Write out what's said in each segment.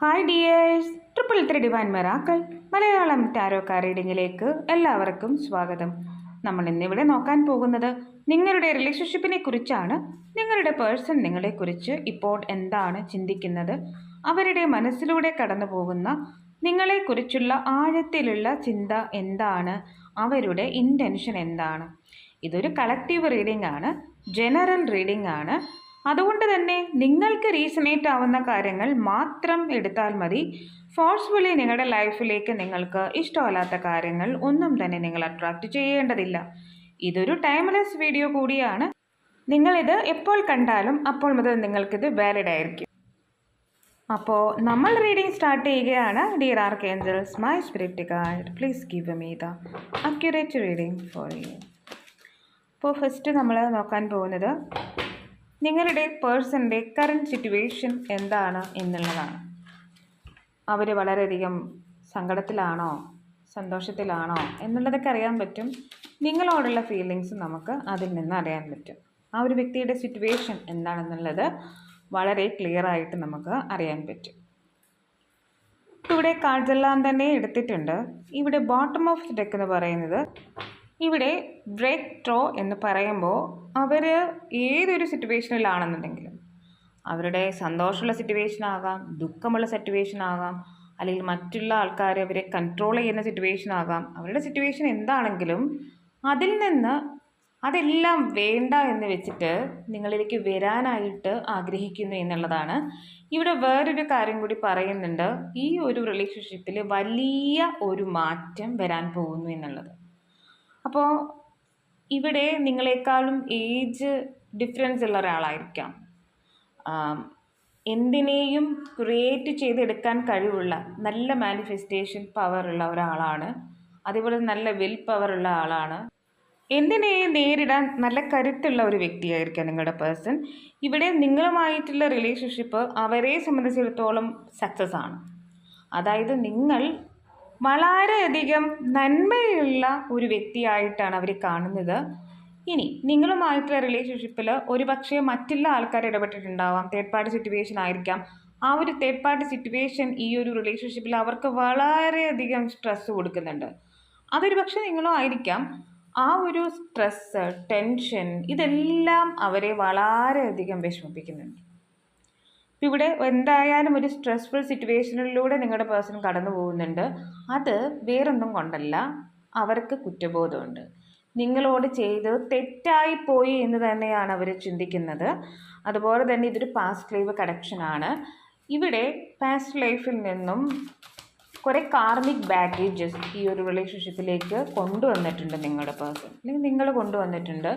Hi dears, triple three divine miracle Malayalam tarot card റീഡിങ്ങിലേക്ക് എല്ലാവർക്കും സ്വാഗതം. നമ്മൾ ഇന്നിവിടെ നോക്കാൻ പോകുന്നത് നിങ്ങളുടെ റിലേഷൻഷിപ്പിനെ കുറിച്ചാണ്. നിങ്ങളുടെ പേഴ്സൺ നിങ്ങളെക്കുറിച്ച് ഇപ്പോൾ എന്താണ് ചിന്തിക്കുന്നത്, അവരുടെ മനസ്സിലൂടെ കടന്നു പോകുന്ന നിങ്ങളെക്കുറിച്ചുള്ള ആഴത്തിലുള്ള ചിന്ത എന്താണ്, അവരുടെ ഇൻറ്റൻഷൻ എന്താണ്. ഇതൊരു കളക്റ്റീവ് റീഡിംഗ് ആണ്, ജനറൽ റീഡിംഗ് ആണ്. അതുകൊണ്ട് തന്നെ നിങ്ങൾക്ക് റീസണേറ്റ് ആവുന്ന കാര്യങ്ങൾ മാത്രം എടുത്താൽ മതി. ഫോഴ്സ്ഫുള്ളി നിങ്ങളുടെ ലൈഫിലേക്ക് നിങ്ങൾക്ക് ഇഷ്ടമല്ലാത്ത കാര്യങ്ങൾ ഒന്നും തന്നെ നിങ്ങൾ അട്രാക്റ്റ് ചെയ്യേണ്ടതില്ല. ഇതൊരു ടൈംലെസ് വീഡിയോ കൂടിയാണ്. നിങ്ങളിത് എപ്പോൾ കണ്ടാലും അപ്പോൾ മുതൽ നിങ്ങൾക്കിത് വാലിഡ് ആയിരിക്കും. അപ്പോൾ നമ്മൾ റീഡിംഗ് സ്റ്റാർട്ട് ചെയ്യുകയാണ്. Dear archangels, my spirit guide, please give me the accurate reading for you. അപ്പോൾ ഫസ്റ്റ് നമ്മൾ നോക്കാൻ പോകുന്നത് നിങ്ങളുടെ പേഴ്സൻ്റെ കറൻറ്റ് സിറ്റുവേഷൻ എന്താണ് എന്നുള്ളതാണ്. അവർ വളരെയധികം സങ്കടത്തിലാണോ സന്തോഷത്തിലാണോ എന്നുള്ളതൊക്കെ അറിയാൻ പറ്റും. നിങ്ങളോടുള്ള ഫീലിങ്സ് നമുക്ക് അതിൽ നിന്ന് അറിയാൻ പറ്റും. ആ ഒരു വ്യക്തിയുടെ സിറ്റുവേഷൻ എന്താണെന്നുള്ളത് വളരെ ക്ലിയർ ആയിട്ട് നമുക്ക് അറിയാൻ പറ്റും. ഇവിടെ കാർഡ്സ് എല്ലാം തന്നെ എടുത്തിട്ടുണ്ട്. ഇവിടെ ബോട്ടം ഓഫ് ദി ഡെക്ക് എന്ന് പറയുന്നത്, ഇവിടെ ബ്രേക്ക് ത്രോ എന്ന് പറയുമ്പോൾ അവർ ഏതൊരു സിറ്റുവേഷനിലാണെന്നുണ്ടെങ്കിലും, അവരുടെ സന്തോഷമുള്ള സിറ്റുവേഷൻ ആകാം, ദുഃഖമുള്ള സിറ്റുവേഷൻ ആകാം, അല്ലെങ്കിൽ മറ്റുള്ള ആൾക്കാർ അവരെ കൺട്രോൾ ചെയ്യുന്ന സിറ്റുവേഷൻ ആകാം, അവരുടെ സിറ്റുവേഷൻ എന്താണെങ്കിലും അതിൽ നിന്ന് അതെല്ലാം വേണ്ട എന്ന് വെച്ചിട്ട് നിങ്ങളിലേക്ക് വരാനായിട്ട് ആഗ്രഹിക്കുന്നു എന്നുള്ളതാണ്. ഇവിടെ വേറൊരു കാര്യം കൂടി പറയുന്നുണ്ട്, ഈ ഒരു റിലേഷൻഷിപ്പിൽ വലിയ ഒരു മാറ്റം വരാൻ പോകുന്നു എന്നുള്ളത്. അപ്പോൾ ഇവിടെ നിങ്ങളെക്കാളും ഏജ് ഡിഫറൻസ് ഉള്ള ഒരാളായിരിക്കാം. എന്തിനേയും ക്രിയേറ്റ് ചെയ്തെടുക്കാൻ കഴിവുള്ള നല്ല മാനിഫെസ്റ്റേഷൻ പവറുള്ള ഒരാളാണ്. അതേപോലെ നല്ല വിൽ പവറുള്ള ആളാണ്. എന്തിനേയും നേരിടാൻ നല്ല കരുത്തുള്ള ഒരു വ്യക്തിയായിരിക്കാം നിങ്ങളുടെ പേഴ്സൺ. ഇവിടെ നിങ്ങളുമായിട്ടുള്ള റിലേഷൻഷിപ്പ് അവരെ സംബന്ധിച്ചിടത്തോളം സക്സസ് ആണ്. അതായത് നിങ്ങൾ വളരെയധികം നന്മയുള്ള ഒരു വ്യക്തിയായിട്ടാണ് അവർ കാണുന്നത്. ഇനി നിങ്ങളുമായിട്ടുള്ള റിലേഷൻഷിപ്പിൽ ഒരു പക്ഷേ മറ്റുള്ള ആൾക്കാർ ഇടപെട്ടിട്ടുണ്ടാവാം, തേർഡ് പാർട്ടി സിറ്റുവേഷൻ ആയിരിക്കാം. ആ ഒരു തേർഡ് പാർട്ടി സിറ്റുവേഷൻ ഈ ഒരു റിലേഷൻഷിപ്പിൽ അവർക്ക് വളരെയധികം സ്ട്രെസ്സ് കൊടുക്കുന്നുണ്ട്. അതൊരു പക്ഷേ നിങ്ങളും ആയിരിക്കാം. ആ ഒരു സ്ട്രെസ്സ്, ടെൻഷൻ, ഇതെല്ലാം അവരെ വളരെയധികം വിഷമിപ്പിക്കുന്നുണ്ട്. ഇവിടെ എന്തായാലും ഒരു സ്ട്രെസ്ഫുൾ സിറ്റുവേഷനിലൂടെ നിങ്ങളുടെ പേഴ്സൺ കടന്നു പോകുന്നുണ്ട്. അത് വേറൊന്നും കൊണ്ടല്ല, അവർക്ക് കുറ്റബോധമുണ്ട്. നിങ്ങളോട് ചെയ്ത് തെറ്റായിപ്പോയി എന്ന് തന്നെയാണ് അവർ ചിന്തിക്കുന്നത്. അതുപോലെ തന്നെ ഇതൊരു പാസ്റ്റ് ലൈഫ് കണക്ഷനാണ്. ഇവിടെ പാസ്റ്റ് ലൈഫിൽ നിന്നും കുറേ കാർമിക് ബാഗേജസ് ഈ ഒരു റിലേഷൻഷിപ്പിലേക്ക് കൊണ്ടുവന്നിട്ടുണ്ട് നിങ്ങളുടെ പേഴ്സൺ, അല്ലെങ്കിൽ നിങ്ങൾ കൊണ്ടുവന്നിട്ടുണ്ട്.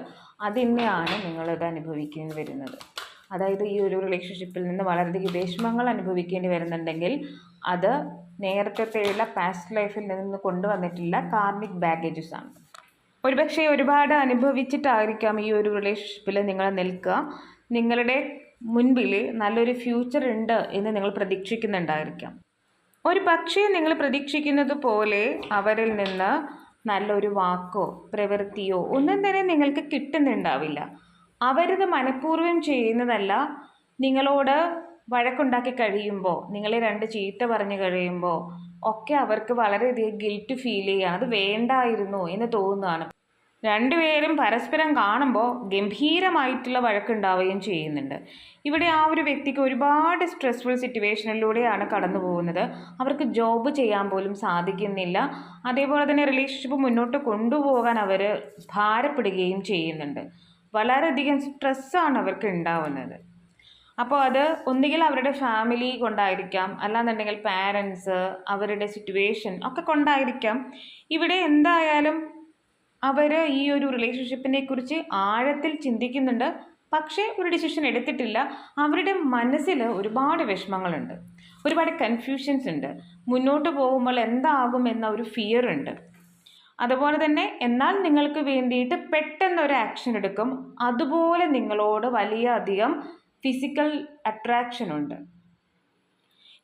അതിനെയാണ് നിങ്ങളിത് അനുഭവിക്കേണ്ടി വരുന്നത്. അതായത് ഈ ഒരു റിലേഷൻഷിപ്പിൽ നിന്ന് വളരെയധികം വിഷമങ്ങൾ അനുഭവിക്കേണ്ടി വരുന്നുണ്ടെങ്കിൽ അത് നേരത്തെയുള്ള പാസ്റ്റ് ലൈഫിൽ നിന്ന് കൊണ്ടുവന്നിട്ടുള്ള കാർമിക് ബാഗേജസ് ആണ്. ഒരുപക്ഷെ ഒരുപാട് അനുഭവിച്ചിട്ടായിരിക്കാം ഈ ഒരു റിലേഷൻഷിപ്പിൽ നിങ്ങൾ നിൽക്കുക. നിങ്ങളുടെ മുൻപിൽ നല്ലൊരു ഫ്യൂച്ചർ ഉണ്ട് എന്ന് നിങ്ങൾ പ്രതീക്ഷിക്കുന്നുണ്ടായിരിക്കാം. ഒരു പക്ഷേ നിങ്ങൾ പ്രതീക്ഷിക്കുന്നത് പോലെ അവരിൽ നിന്ന് നല്ലൊരു വാക്കോ പ്രവൃത്തിയോ ഒന്നും തന്നെ നിങ്ങൾക്ക് കിട്ടുന്നുണ്ടാവില്ല. അവരിത് മനഃപൂർവ്വം ചെയ്യുന്നതല്ല. നിങ്ങളോട് വഴക്കുണ്ടാക്കി കഴിയുമ്പോൾ, നിങ്ങളെ രണ്ട് ചീത്ത പറഞ്ഞു കഴിയുമ്പോൾ ഒക്കെ അവർക്ക് വളരെയധികം ഗിൽറ്റ് ഫീൽ ചെയ്യുകയാണ്. അത് വേണ്ടായിരുന്നു എന്ന് തോന്നുകയാണ്. രണ്ടുപേരും പരസ്പരം കാണുമ്പോൾ ഗംഭീരമായിട്ടുള്ള വഴക്കുണ്ടാവുകയും ചെയ്യുന്നുണ്ട്. ഇവിടെ ആ ഒരു വ്യക്തിക്ക് ഒരുപാട് സ്ട്രെസ്ഫുൾ സിറ്റുവേഷനിലൂടെയാണ് കടന്നു പോകുന്നത്. അവർക്ക് ജോബ് ചെയ്യാൻ പോലും സാധിക്കുന്നില്ല. അതേപോലെ തന്നെ റിലേഷൻഷിപ്പ് മുന്നോട്ട് കൊണ്ടുപോകാൻ അവർ ഭാരപ്പെടുകയും ചെയ്യുന്നുണ്ട്. വളരെയധികം സ്ട്രെസ്സാണ് അവർക്ക് ഉണ്ടാവുന്നത്. അപ്പോൾ അത് ഒന്നുകിൽ അവരുടെ ഫാമിലി കൊണ്ടായിരിക്കാം, അല്ലാന്നുണ്ടെങ്കിൽ പാരൻസ്, അവരുടെ സിറ്റുവേഷൻ ഒക്കെ കൊണ്ടായിരിക്കാം. ഇവിടെ എന്തായാലും അവർ ഈ ഒരു റിലേഷൻഷിപ്പിനെ കുറിച്ച് ആഴത്തിൽ ചിന്തിക്കുന്നുണ്ട്, പക്ഷേ ഒരു ഡിസിഷൻ എടുത്തിട്ടില്ല. അവരുടെ മനസ്സിൽ ഒരുപാട് വിഷമങ്ങളുണ്ട്, ഒരുപാട് കൺഫ്യൂഷൻസ് ഉണ്ട്. മുന്നോട്ട് പോകുമ്പോൾ എന്താകും എന്ന ഒരു ഫിയർ ഉണ്ട്. അതുപോലെ തന്നെ എന്നാൽ നിങ്ങൾക്ക് വേണ്ടിയിട്ട് പെട്ടെന്നൊരു ആക്ഷൻ എടുക്കും. അതുപോലെ നിങ്ങളോട് വലിയധികം ഫിസിക്കൽ അട്രാക്ഷൻ ഉണ്ട്.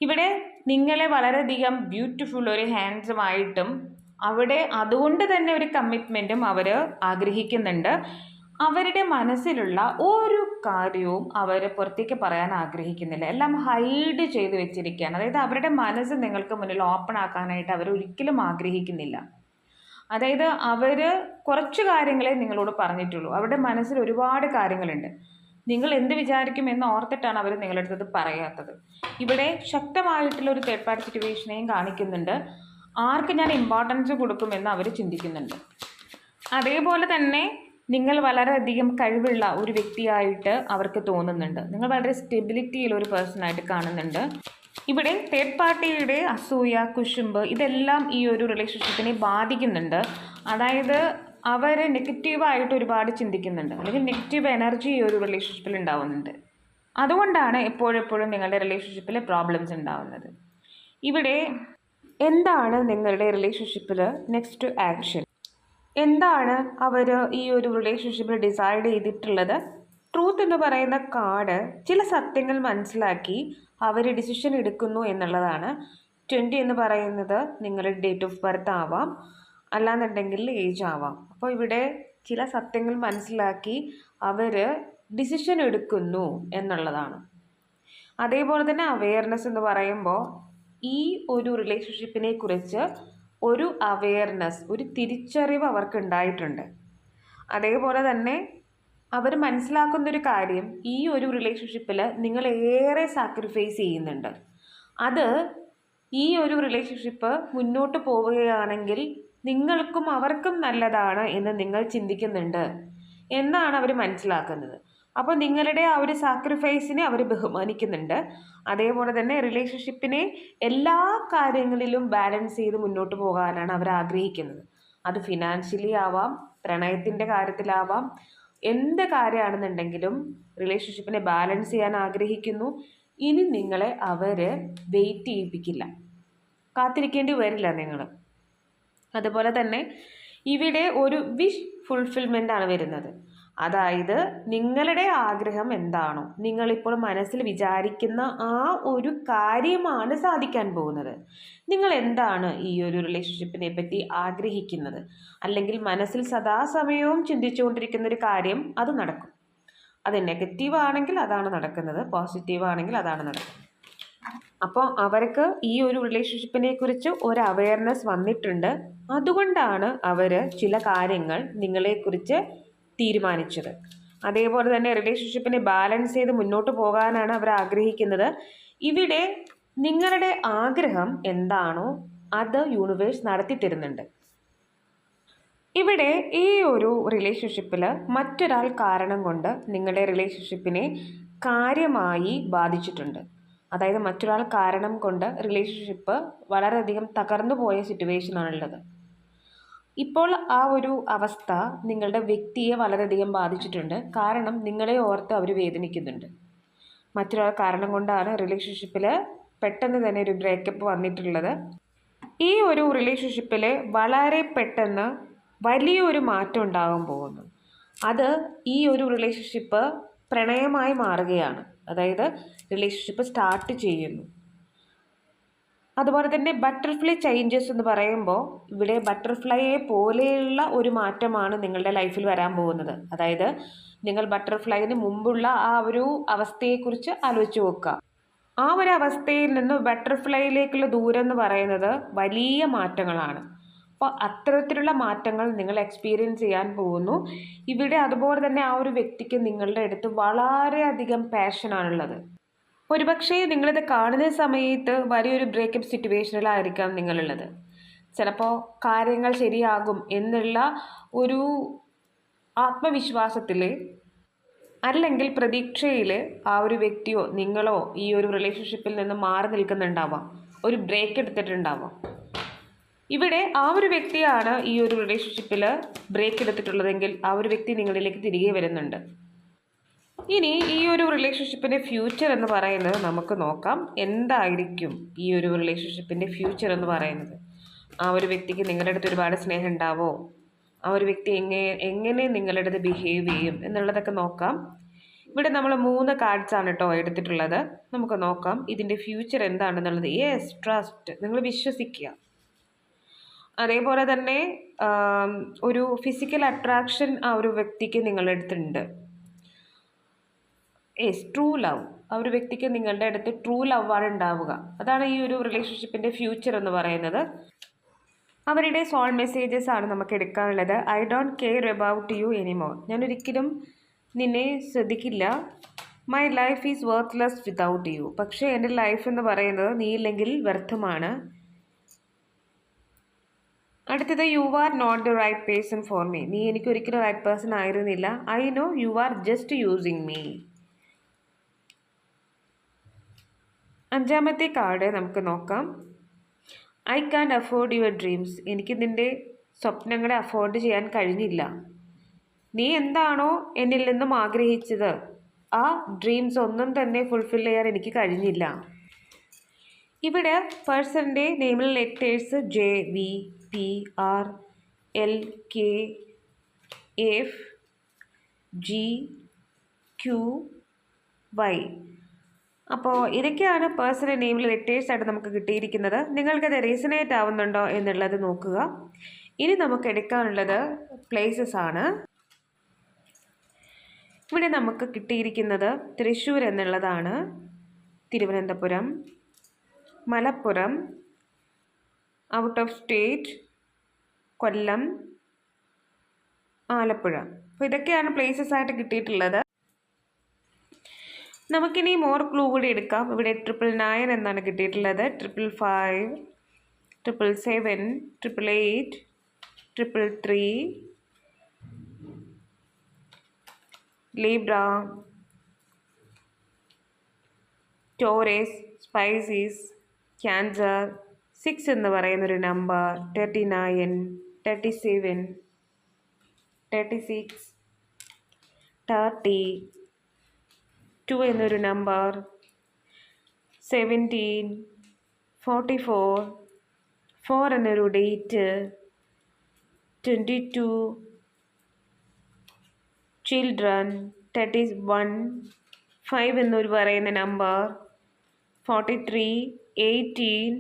ഇവിടെ നിങ്ങളെ വളരെയധികം ബ്യൂട്ടിഫുൾ, ഒരു ഹാൻഡ്സമായിട്ടും അവിടെ അതുകൊണ്ട് തന്നെ ഒരു കമ്മിറ്റ്മെൻറ്റും അവർ ആഗ്രഹിക്കുന്നുണ്ട്. അവരുടെ മനസ്സിലുള്ള ഒരു കാര്യവും അവർ പുറത്തേക്ക് പറയാൻ ആഗ്രഹിക്കുന്നില്ല. എല്ലാം ഹൈഡ് ചെയ്ത് വെച്ചിരിക്കുകയാണ്. അതായത് അവരുടെ മനസ്സ് നിങ്ങൾക്ക് മുന്നിൽ ഓപ്പൺ ആക്കാനായിട്ട് അവർ ഒരിക്കലും ആഗ്രഹിക്കുന്നില്ല. അതായത് അവർ കുറച്ച് കാര്യങ്ങളെ നിങ്ങളോട് പറഞ്ഞിട്ടുള്ളൂ. അവരുടെ മനസ്സിൽ ഒരുപാട് കാര്യങ്ങളുണ്ട്. നിങ്ങൾ എന്ത് വിചാരിക്കും എന്ന് ഓർത്തിട്ടാണ് അവർ നിങ്ങളുടെ അടുത്തത് പറയാത്തത്. ഇവിടെ ശക്തമായിട്ടുള്ള ഒരു തേർഡ് പാർട്ടി സിറ്റുവേഷനെയും കാണിക്കുന്നുണ്ട്. ആർക്ക് ഞാൻ ഇമ്പോർട്ടൻസ് കൊടുക്കുമെന്ന് അവർ ചിന്തിക്കുന്നുണ്ട്. അതേപോലെ തന്നെ നിങ്ങൾ വളരെയധികം കഴിവുള്ള ഒരു വ്യക്തിയായിട്ട് അവർക്ക് തോന്നുന്നുണ്ട്. നിങ്ങൾ വളരെ സ്റ്റെബിലിറ്റിയുള്ള ഒരു പേഴ്സണായിട്ട് കാണുന്നുണ്ട്. ഇവിടെ തേർഡ് പാർട്ടിയുടെ അസൂയ, കുശുമ്പ് ഇതെല്ലാം ഈ ഒരു റിലേഷൻഷിപ്പിനെ ബാധിക്കുന്നുണ്ട്. അതായത് അവർ നെഗറ്റീവായിട്ട് ഒരുപാട് ചിന്തിക്കുന്നുണ്ട്, അല്ലെങ്കിൽ നെഗറ്റീവ് എനർജി ഈ ഒരു റിലേഷൻഷിപ്പിൽ ഉണ്ടാവുന്നുണ്ട്. അതുകൊണ്ടാണ് എപ്പോഴെപ്പോഴും നിങ്ങളുടെ റിലേഷൻഷിപ്പിൽ പ്രോബ്ലംസ് ഉണ്ടാവുന്നത്. ഇവിടെ എന്താണ് നിങ്ങളുടെ റിലേഷൻഷിപ്പിൽ നെക്സ്റ്റ് ആക്ഷൻ? എന്താണ് അവർ ഈ ഒരു റിലേഷൻഷിപ്പിൽ ഡിസൈഡ് ചെയ്തിട്ടുള്ളത്? ട്രൂത്ത് എന്ന് പറയുന്ന കാർഡ് ചില സത്യങ്ങൾ മനസ്സിലാക്കി അവർ ഡിസിഷൻ എടുക്കുന്നു എന്നുള്ളതാണ്. 20 എന്ന് പറയുന്നത് നിങ്ങളുടെ ഡേറ്റ് ഓഫ് ബർത്ത് ആവാം, അല്ലാന്നുണ്ടെങ്കിൽ ഏജ് ആവാം. അപ്പോൾ ഇവിടെ ചില സത്യങ്ങൾ മനസ്സിലാക്കി അവർ ഡിസിഷൻ എടുക്കുന്നു എന്നുള്ളതാണ്. അതേപോലെ തന്നെ അവെയർനെസ് എന്ന് പറയുമ്പോൾ ഈ ഒരു റിലേഷൻഷിപ്പിനെ കുറിച്ച് ഒരു അവെയർനെസ്, ഒരു തിരിച്ചറിവ് അവർക്ക് ഉണ്ടായിട്ടുണ്ട്. അതേപോലെ തന്നെ അവർ മനസ്സിലാക്കുന്നൊരു കാര്യം, ഈ ഒരു റിലേഷൻഷിപ്പിൽ നിങ്ങൾ ഏറെ സാക്രിഫൈസ് ചെയ്യുന്നുണ്ട്. അത് ഈ ഒരു റിലേഷൻഷിപ്പ് മുന്നോട്ട് പോവുകയാണെങ്കിൽ നിങ്ങൾക്കും അവർക്കും നല്ലതാണ് എന്ന് നിങ്ങൾ ചിന്തിക്കുന്നുണ്ട് എന്നാണ് അവർ മനസ്സിലാക്കുന്നത്. അപ്പോൾ നിങ്ങളുടെ ആ ഒരു സാക്രിഫൈസിനെ അവർ ബഹുമാനിക്കുന്നുണ്ട്. അതേപോലെ തന്നെ റിലേഷൻഷിപ്പിനെ എല്ലാ കാര്യങ്ങളിലും ബാലൻസ് ചെയ്ത് മുന്നോട്ട് പോകാനാണ് അവർ ആഗ്രഹിക്കുന്നത്. അത് ഫിനാൻഷ്യലി ആവാം, പ്രണയത്തിൻ്റെ കാര്യത്തിലാവാം, എന്ത് കാര്യമാണെന്നുണ്ടെങ്കിലും റിലേഷൻഷിപ്പിനെ ബാലൻസ് ചെയ്യാൻ ആഗ്രഹിക്കുന്നു. ഇനി നിങ്ങളെ അവർ വെയിറ്റ് ചെയ്യിപ്പിക്കില്ല, കാത്തിരിക്കേണ്ടി വരില്ല നിങ്ങൾ. അതുപോലെ തന്നെ ഇവിടെ ഒരു വിഷ് ഫുൾഫിൽമെൻ്റ് ആണ് വരുന്നത്. അതായത് നിങ്ങളുടെ ആഗ്രഹം എന്താണോ, നിങ്ങളിപ്പോൾ മനസ്സിൽ വിചാരിക്കുന്ന ആ ഒരു കാര്യമാണ് സാധിക്കാൻ പോകുന്നത്. നിങ്ങൾ എന്താണ് ഈ ഒരു റിലേഷൻഷിപ്പിനെ പറ്റി ആഗ്രഹിക്കുന്നത്, അല്ലെങ്കിൽ മനസ്സിൽ സദാസമയവും ചിന്തിച്ചുകൊണ്ടിരിക്കുന്ന ഒരു കാര്യം, അത് നടക്കും. അത് നെഗറ്റീവ് ആണെങ്കിൽ അതാണ് നടക്കുന്നത്, പോസിറ്റീവ് ആണെങ്കിൽ അതാണ് നടക്കുന്നത്. അപ്പോൾ അവർക്ക് ഈ ഒരു റിലേഷൻഷിപ്പിനെ കുറിച്ച് ഒരു അവെയർനെസ് വന്നിട്ടുണ്ട്. അതുകൊണ്ടാണ് അവർ ചില കാര്യങ്ങൾ നിങ്ങളെക്കുറിച്ച് തീരുമാനിച്ചത്. അതേപോലെ തന്നെ റിലേഷൻഷിപ്പിനെ ബാലൻസ് ചെയ്ത് മുന്നോട്ട് പോകാനാണ് അവർ ആഗ്രഹിക്കുന്നത്. ഇവിടെ നിങ്ങളുടെ ആഗ്രഹം എന്താണോ അത് യൂണിവേഴ്സ് നടത്തി തരുന്നുണ്ട്. ഇവിടെ ഈ ഒരു റിലേഷൻഷിപ്പിൽ മറ്റൊരാൾ കാരണം കൊണ്ട് നിങ്ങളുടെ റിലേഷൻഷിപ്പിനെ കാര്യമായി ബാധിച്ചിട്ടുണ്ട്. അതായത് മറ്റൊരാൾ കാരണം കൊണ്ട് റിലേഷൻഷിപ്പ് വളരെയധികം തകർന്നു പോയ സിറ്റുവേഷനാണുള്ളത്. ഇപ്പോൾ ആ ഒരു അവസ്ഥ നിങ്ങളുടെ വ്യക്തിയെ വളരെയധികം ബാധിച്ചിട്ടുണ്ട്. കാരണം നിങ്ങളെ ഓർത്ത് അവർ വേദനിക്കുന്നുണ്ട്. മറ്റൊരാൾ കാരണം കൊണ്ടാണ് റിലേഷൻഷിപ്പിൽ പെട്ടെന്ന് തന്നെ ഒരു ബ്രേക്കപ്പ് വന്നിട്ടുള്ളത്. ഈ ഒരു റിലേഷൻഷിപ്പിൽ വളരെ പെട്ടെന്ന് വലിയൊരു മാറ്റം ഉണ്ടാകാൻ പോകുന്നു. അത് ഈ ഒരു റിലേഷൻഷിപ്പ് പ്രണയമായി മാറുകയാണ്. അതായത് റിലേഷൻഷിപ്പ് സ്റ്റാർട്ട് ചെയ്യുന്നു. അതുപോലെ തന്നെ ബട്ടർഫ്ലൈ ചേഞ്ചസ് എന്ന് പറയുമ്പോൾ ഇവിടെ ബട്ടർഫ്ലൈയെ പോലെയുള്ള ഒരു മാറ്റമാണ് നിങ്ങളുടെ ലൈഫിൽ വരാൻ പോകുന്നത്. അതായത് നിങ്ങൾ ബട്ടർഫ്ലൈന് മുമ്പുള്ള ആ ഒരു അവസ്ഥയെക്കുറിച്ച് ആലോചിച്ച് നോക്കുക. ആ ഒരു അവസ്ഥയിൽ നിന്ന് ബട്ടർഫ്ലൈയിലേക്കുള്ള ദൂരം എന്ന് പറയുന്നത് വലിയ മാറ്റങ്ങളാണ്. അപ്പോൾ അത്തരത്തിലുള്ള മാറ്റങ്ങൾ നിങ്ങൾ എക്സ്പീരിയൻസ് ചെയ്യാൻ പോകുന്നു. ഇവിടെ അതുപോലെ തന്നെ ആ ഒരു വ്യക്തിക്ക് നിങ്ങളുടെ അടുത്ത് വളരെയധികം പാഷനാണുള്ളത്. ഒരുപക്ഷെ നിങ്ങളിത് കാണുന്ന സമയത്ത് വലിയൊരു ബ്രേക്കപ്പ് സിറ്റുവേഷനിലായിരിക്കാം നിങ്ങളുള്ളത്. ചിലപ്പോൾ കാര്യങ്ങൾ ശരിയാകും എന്നുള്ള ഒരു ആത്മവിശ്വാസത്തിൽ, അല്ലെങ്കിൽ പ്രതീക്ഷയിൽ ആ ഒരു വ്യക്തിയോ നിങ്ങളോ ഈ ഒരു റിലേഷൻഷിപ്പിൽ നിന്ന് മാറി നിൽക്കുന്നുണ്ടാവാം, ഒരു ബ്രേക്ക് എടുത്തിട്ടുണ്ടാവാം. ഇവിടെ ആ ഒരു വ്യക്തിയാണ് ഈ ഒരു റിലേഷൻഷിപ്പിൽ ബ്രേക്ക് എടുത്തിട്ടുള്ളതെങ്കിൽ ആ ഒരു വ്യക്തി നിങ്ങളിലേക്ക് തിരികെ വരുന്നുണ്ട്. ഇനി ഈ ഒരു റിലേഷൻഷിപ്പിൻ്റെ ഫ്യൂച്ചർ എന്ന് പറയുന്നത് നമുക്ക് നോക്കാം. എന്തായിരിക്കും ഈ ഒരു റിലേഷൻഷിപ്പിൻ്റെ ഫ്യൂച്ചർ എന്ന് പറയുന്നത്? ആ ഒരു വ്യക്തിക്ക് നിങ്ങളുടെ അടുത്ത് ഒരുപാട് സ്നേഹം ഉണ്ടാവോ? ആ ഒരു വ്യക്തി എങ്ങനെ നിങ്ങളുടെ അടുത്ത് ബിഹേവ് ചെയ്യും എന്നുള്ളതൊക്കെ നോക്കാം. ഇവിടെ നമ്മൾ 3 കാർഡ്സാണ് കേട്ടോ എടുത്തിട്ടുള്ളത്. നമുക്ക് നോക്കാം ഇതിൻ്റെ ഫ്യൂച്ചർ എന്താണെന്നുള്ളത്. യെസ്, ട്രസ്റ്റ്, നിങ്ങൾ വിശ്വസിക്കുക. അതേപോലെ തന്നെ ഒരു ഫിസിക്കൽ അട്രാക്ഷൻ ആ ഒരു വ്യക്തിക്ക് നിങ്ങളുടെ അടുത്തുണ്ട്. ട്രൂ ലവ്, ആ ഒരു വ്യക്തിക്ക് നിങ്ങളുടെ അടുത്ത് ട്രൂ ലവ് ആണ് ഉണ്ടാവുക. അതാണ് ഈ ഒരു റിലേഷൻഷിപ്പിൻ്റെ ഫ്യൂച്ചർ എന്ന് പറയുന്നത്. അവരുടെ സോൾ മെസ്സേജസ് ആണ് നമുക്ക് എടുക്കാനുള്ളത്. I don't care about you anymore. ഞാൻ ഒരിക്കലും നിന്നെ ശ്രദ്ധിക്കില്ല. My life is worthless without you. പക്ഷേ എൻ്റെ ലൈഫ് എന്ന് പറയുന്നത് നീ ഇല്ലെങ്കിൽ വ്യർത്ഥമാണ്. അടുത്തത് you are not the right person for me. നീ എനിക്ക് ഒരിക്കലും റൈറ്റ് പേഴ്സൺ ആയിരുന്നില്ല. I know you are just using me. അഞ്ചാമത്തെ കാർഡ് നമുക്ക് നോക്കാം. I can afford your dreams. എനിക്ക് നിൻ്റെ സ്വപ്നങ്ങളെ അഫോർഡ് ചെയ്യാൻ കഴിഞ്ഞില്ല. നീ എന്താണോ എന്നിൽ നിന്നും ആഗ്രഹിച്ചത് ആ ഡ്രീംസ് ഒന്നും തന്നെ ഫുൾഫിൽ ചെയ്യാൻ എനിക്ക് കഴിഞ്ഞില്ല. ഇവിടെ പേഴ്സണിൻ്റെ നെയിമിൽ letters J, V, P, R, L, K, F, G, Q, Y. അപ്പോൾ ഇതൊക്കെയാണ് പേഴ്സണൽ നെയിമിൽ ലെറ്റേഴ്സായിട്ട് നമുക്ക് കിട്ടിയിരിക്കുന്നത്. നിങ്ങൾക്കത് റീസണേറ്റ് ആവുന്നുണ്ടോ എന്നുള്ളത് നോക്കുക. ഇനി നമുക്ക് എടുക്കാനുള്ളത് പ്ലേസസ് ആണ്. ഇവിടെ നമുക്ക് കിട്ടിയിരിക്കുന്നത് തൃശ്ശൂർ എന്നുള്ളതാണ്, Thiruvananthapuram, Malappuram, out of state, Kollam, Alappuzha. അപ്പോൾ ഇതൊക്കെയാണ് പ്ലേസസ് ആയിട്ട് കിട്ടിയിട്ടുള്ളത്. നമുക്കിനി മോർ ക്ലൂ കൂടി എടുക്കാം. ഇവിടെ 999 എന്നാണ് കിട്ടിയിട്ടുള്ളത്, 555, 777, 888, 333, ലീബ്ര, ടോറസ്, സ്പൈസീസ്, ക്യാൻസർ, 6 എന്ന് പറയുന്നൊരു നമ്പർ, 39, 37, 36, 30, 2 എന്നൊരു നമ്പർ, 17, 44, 4 എന്നൊരു ഡേറ്റ്, 22, ചിൽഡ്രൻ, 31, 5 എന്നൊരു പറയുന്ന number, 43, 18,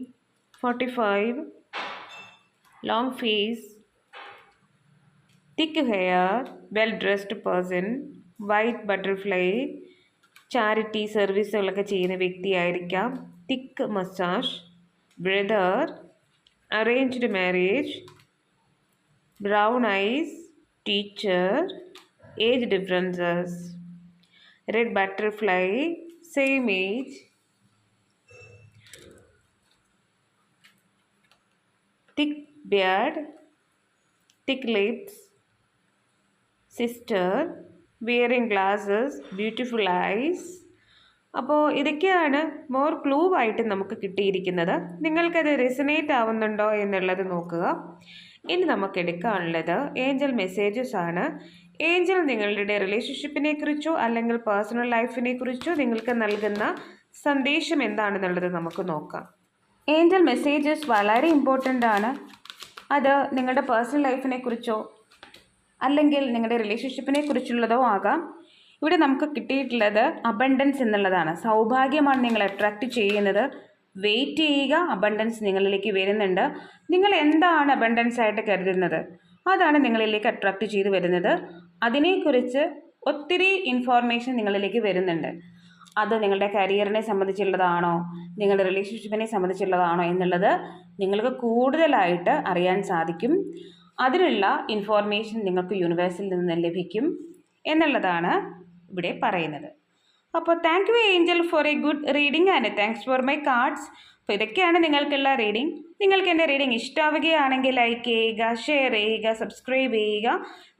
45, long face, thick hair, well dressed person, white butterfly, charity സർവീസുകളൊക്കെ ചെയ്യുന്ന വ്യക്തിയായിരിക്കാം, thick massage, brother, arranged marriage, brown eyes, teacher, age differences, red butterfly, same age, thick beard, thick lips, sister, wearing glasses, beautiful eyes. അപ്പോൾ ഇതൊക്കെയാണ് more clue ആയിട്ട് നമുക്ക് കിട്ടിയിരിക്കുന്നത്. നിങ്ങൾക്കത് resonate ആവുന്നുണ്ടോ എന്നുള്ളത് നോക്കുക. ഇനി നമുക്ക് എടുക്കാനുള്ളത് ഏഞ്ചൽ മെസ്സേജസ് ആണ്. ഏഞ്ചൽ നിങ്ങളുടെ റിലേഷൻഷിപ്പിനെ കുറിച്ചോ അല്ലെങ്കിൽ പേഴ്സണൽ ലൈഫിനെ കുറിച്ചോ നിങ്ങൾക്ക് നൽകുന്ന സന്ദേശം എന്താണെന്നുള്ളത് നമുക്ക് നോക്കാം. ഏഞ്ചൽ മെസ്സേജസ് വളരെ ഇമ്പോർട്ടൻ്റ് ആണ്. അത് നിങ്ങളുടെ പേഴ്സണൽ ലൈഫിനെ കുറിച്ചോ അല്ലെങ്കിൽ നിങ്ങളുടെ റിലേഷൻഷിപ്പിനെ കുറിച്ചുള്ളതോ ആകാം. ഇവിടെ നമുക്ക് കിട്ടിയിട്ടുള്ളത് അബണ്ടൻസ് എന്നുള്ളതാണ്. സൗഭാഗ്യമാണ് നിങ്ങൾ അട്രാക്റ്റ് ചെയ്യുന്നത്. വെയിറ്റ് ചെയ്യുക, അബണ്ടൻസ് നിങ്ങളിലേക്ക് വരുന്നുണ്ട്. നിങ്ങൾ എന്താണ് അബണ്ടൻസ് ആയിട്ട് കരുതുന്നത് അതാണ് നിങ്ങളിലേക്ക് അട്രാക്റ്റ് ചെയ്ത് വരുന്നത്. അതിനെക്കുറിച്ച് ഒത്തിരി ഇൻഫോർമേഷൻ നിങ്ങളിലേക്ക് വരുന്നുണ്ട്. അത് നിങ്ങളുടെ കരിയറിനെ സംബന്ധിച്ചുള്ളതാണോ നിങ്ങളുടെ റിലേഷൻഷിപ്പിനെ സംബന്ധിച്ചുള്ളതാണോ എന്നുള്ളത് നിങ്ങൾക്ക് കൂടുതലായിട്ട് അറിയാൻ സാധിക്കും. അതിനുള്ള ഇൻഫോർമേഷൻ നിങ്ങൾക്ക് യൂണിവേഴ്സിൽ നിന്ന് ലഭിക്കും എന്നുള്ളതാണ് ഇവിടെ പറയുന്നത്. അപ്പോൾ thank you Angel four A good reading and thanks for my cards. അപ്പോൾ ഇതൊക്കെയാണ് നിങ്ങൾക്കുള്ള റീഡിംഗ്. നിങ്ങൾക്ക് എൻ്റെ റീഡിംഗ് ഇഷ്ടമാവുകയാണെങ്കിൽ ലൈക്ക് ചെയ്യുക, ഷെയർ ചെയ്യുക, സബ്സ്ക്രൈബ് ചെയ്യുക.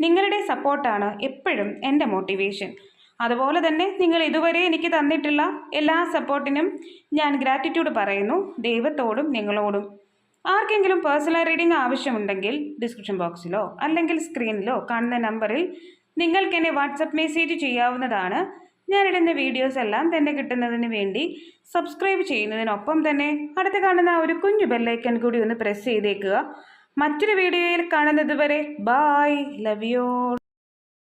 നിങ്ങളുടെ സപ്പോർട്ടാണ് എപ്പോഴും എൻ്റെ മോട്ടിവേഷൻ. അതുപോലെ തന്നെ നിങ്ങൾ ഇതുവരെ എനിക്ക് തന്നിട്ടുള്ള എല്ലാ സപ്പോർട്ടിനും ഞാൻ ഗ്രാറ്റിറ്റ്യൂഡ് പറയുന്നു, ദൈവത്തോടും നിങ്ങളോടും. ആർക്കെങ്കിലും പേഴ്സണൽ റീഡിംഗ് ആവശ്യമുണ്ടെങ്കിൽ ഡിസ്ക്രിപ്ഷൻ ബോക്സിലോ അല്ലെങ്കിൽ സ്ക്രീനിലോ കാണുന്ന നമ്പറിൽ നിങ്ങൾക്ക് എന്നെ വാട്സപ്പ് മെസ്സേജ് ചെയ്യാവുന്നതാണ്. ഞാനിടുന്ന വീഡിയോസ് എല്ലാം തന്നെ കിട്ടുന്നതിന് വേണ്ടി സബ്സ്ക്രൈബ് ചെയ്യുന്നതിനൊപ്പം തന്നെ അടുത്ത് കാണുന്ന ഒരു കുഞ്ഞു ബെല്ലൈക്കൺ കൂടി ഒന്ന് പ്രസ് ചെയ്തേക്കുക. മറ്റൊരു വീഡിയോയിൽ കാണുന്നത് വരെ ബൈ, ലവ് യു.